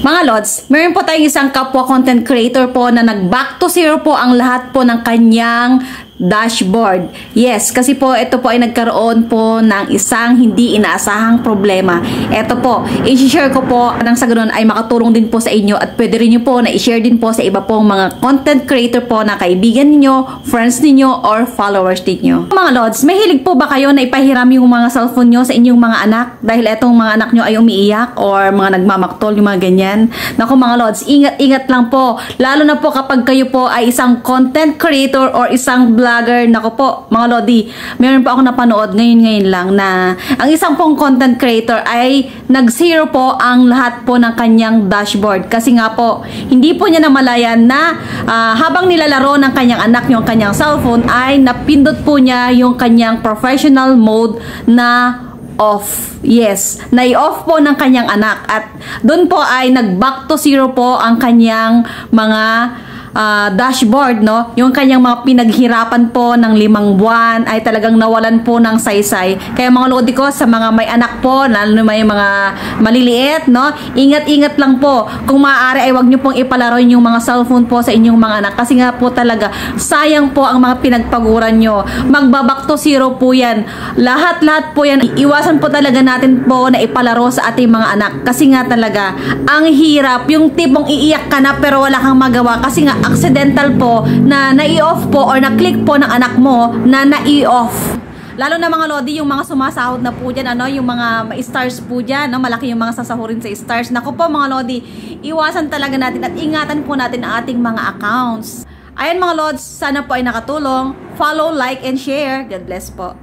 Mga Lods, meron po tayong isang kapwa content creator po na nag-back to zero po ang lahat po ng kanyang dashboard. Yes, kasi po ito po ay nagkaroon po ng isang hindi inaasahang problema. Ito po, i-share ko po nang sa ganun ay makatulong din po sa inyo at pwede rin nyo po na i-share din po sa iba pong mga content creator po na kaibigan ninyo, friends ninyo, or followers ninyo. Mga Lods, may hilig po ba kayo na ipahiram yung mga cellphone nyo sa inyong mga anak dahil etong mga anak nyo ay umiiyak or mga nagmamaktol, yung mga ganyan? Naku mga Lods, ingat-ingat lang po. Lalo na po kapag kayo po ay isang content creator or isang vlogger. Nako po, mga Lodi, meron po ako napanood ngayon lang na ang isang pong content creator ay nag-zero po ang lahat po ng kanyang dashboard. Kasi nga po, hindi po niya namalayan na habang nilalaro ng kanyang anak yung kanyang cellphone ay napindot po niya yung kanyang professional mode na off. Yes, na-off po ng kanyang anak at doon po ay nag-back to zero po ang kanyang mga dashboard, no? Yung kanyang mga pinaghirapan po ng 5 buwan ay talagang nawalan po ng saysay. Kaya mga Lodi ko, sa mga may anak po, lalo na may mga maliliit, no? Ingat-ingat lang po. Kung maaari ay wag nyo pong ipalaro yung mga cellphone po sa inyong mga anak. Kasi nga po talaga, sayang po ang mga pinagpaguran nyo. Magbaback to zero po yan. Lahat-lahat po yan. Iwasan po talaga natin po na ipalaro sa ating mga anak. Kasi nga talaga, ang hirap. Yung tipong iiyak ka na pero wala kang magawa. Kasi nga, accidental po na nai-off po or na-click po ng anak mo na nai-off. Lalo na mga Lodi, yung mga sumasahod na po dyan, ano, yung mga stars po dyan, no? Malaki yung mga sasahurin sa stars. Naku po mga Lodi, iwasan talaga natin at ingatan po natin ang ating mga accounts. Ayan mga Lods, sana po ay nakatulong. Follow, like, and share. God bless po.